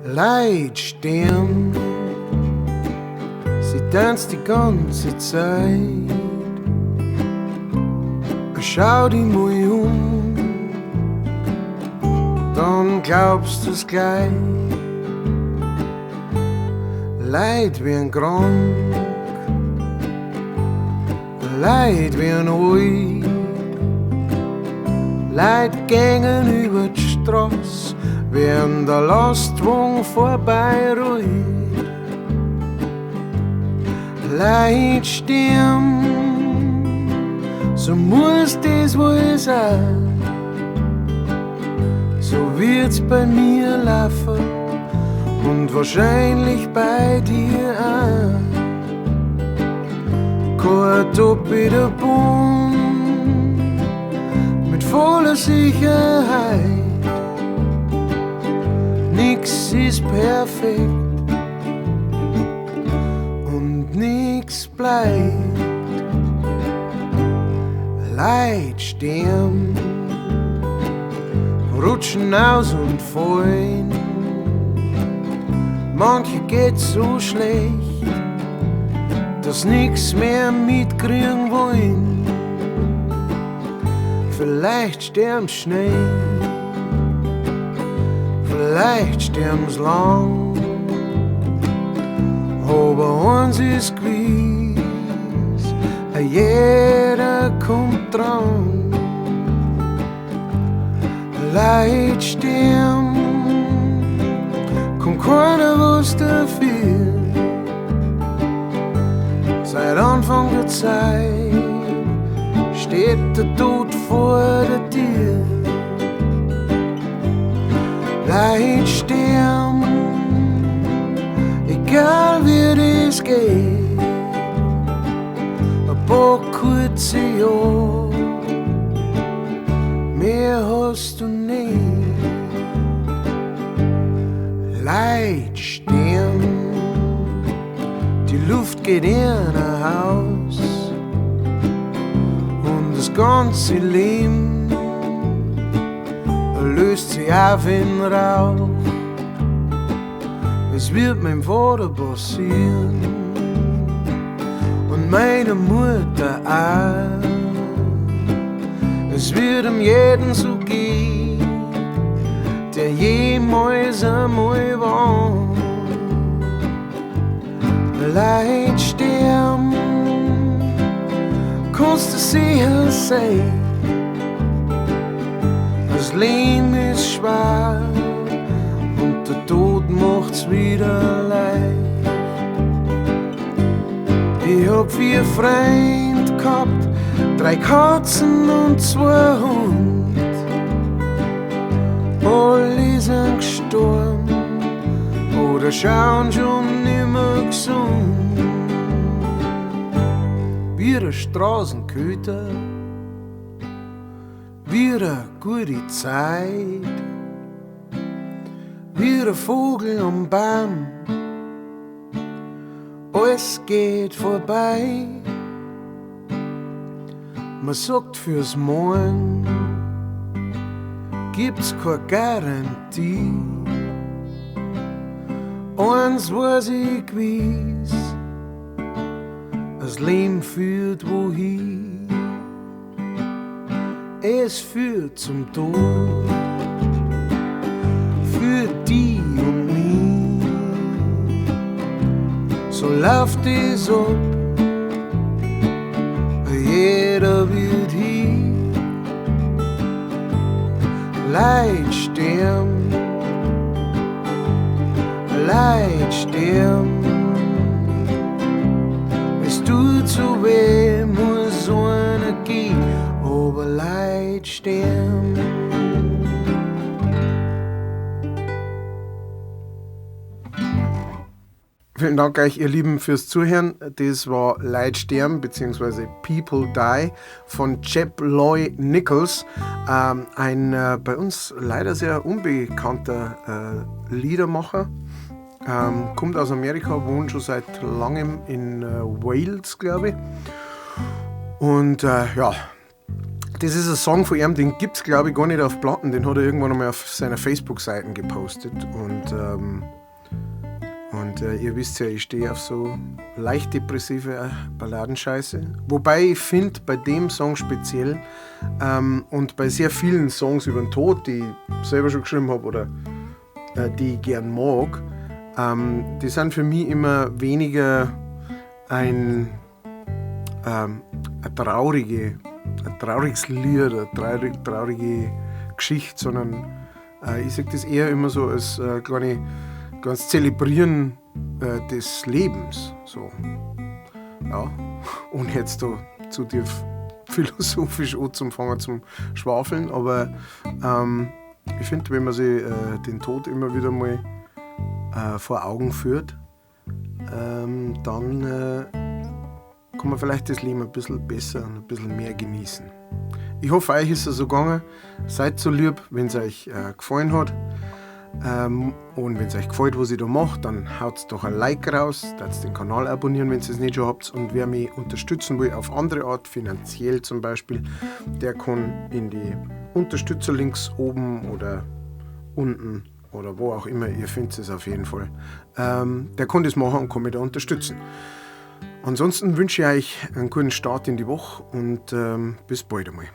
Leitstern, sie tanzt die ganze Zeit. Schau dich mal um, dann glaubst du's gleich. Leid werden krank, Leid werden alt, Leid gängen über die Straße, während der Lastwagen vorbeirollt. Leid sterben, so muss das wohl sein. So wird's bei mir laufen und wahrscheinlich bei dir auch. Kein doppelter Bund mit voller Sicherheit. Nix ist perfekt und nix bleibt. Leitstern rutschen aus und fallen. Manche geht's so schlecht, dass nix mehr mitkriegen wollen. Vielleicht sterben's schnell, vielleicht sterben's lang, aber eins ist gewiss, jeder kommt dran. Leitstern, kommt keiner was dafür. Seit Anfang der Zeit steht der Tod vor der Tür. Leitstern, egal wie das geht, ein paar kurze Jahre, mehr hast du nicht. Leitstern, die Luft geht in ein Haus und das ganze Leben löst sich auf in Rauch. Es wird meinem Vater passieren und meiner Mutter auch. Es wird jedem so gehen, der jemals einmal war. Leitstern, kannst du sicher sein, das Leben ist schwer und der Tod macht's wieder leicht. Ich hab 4 Freunde gehabt, 3 Katzen und 2 Hunde. Alle sind gestorben oder schauen schon nimmer gesund. Wie der Straßenköter, wie eine gute Zeit, wie der Vogel am Baum, alles geht vorbei. Man sagt fürs Morgen gibt's keine Garantie. Eins weiß ich gewiss, das Leben führt wohin. Es führt zum Tod, für die und mich. So läuft es ab, jeder wird hier. Leitstern, Leitstern, es tut so weh, muss so einer gehen, aber Leitstern. Vielen Dank euch, ihr Lieben, fürs Zuhören. Das war Leitstern bzw. People Die von Jeb Loy Nichols. Ein bei uns leider sehr unbekannter Liedermacher. Kommt aus Amerika, wohnt schon seit langem in Wales, glaube ich. Und ja, Das ist ein Song von ihm, den gibt es glaube ich gar nicht auf Platten, den hat er irgendwann einmal auf seiner Facebook-Seiten gepostet. Und ihr wisst ja, ich stehe auf so leicht depressive Balladenscheiße. Wobei ich finde, bei dem Song speziell und bei sehr vielen Songs über den Tod, die ich selber schon geschrieben habe oder die ich gern mag, die sind für mich immer weniger ein trauriges Lied, eine traurige Geschichte, sondern ich sehe das eher immer so als ganz Zelebrieren des Lebens. So. Ja, ohne jetzt da zu tief philosophisch anzufangen zum Schwafeln, aber ich finde, wenn man sich den Tod immer wieder mal vor Augen führt, dann kann man vielleicht das Leben ein bisschen besser und ein bisschen mehr genießen. Ich hoffe, euch ist es so gegangen. Seid so lieb, wenn es euch gefallen hat. Und wenn es euch gefällt, was ich da mache, dann haut doch ein Like raus, darfst den Kanal abonnieren, wenn ihr es nicht schon habt. Und wer mich unterstützen will, auf andere Art, finanziell zum Beispiel, der kann in die Unterstützerlinks oben oder unten oder wo auch immer, ihr findet es auf jeden Fall. Der kann das machen und kann mich da unterstützen. Ansonsten wünsche ich euch einen guten Start in die Woche und bis bald einmal.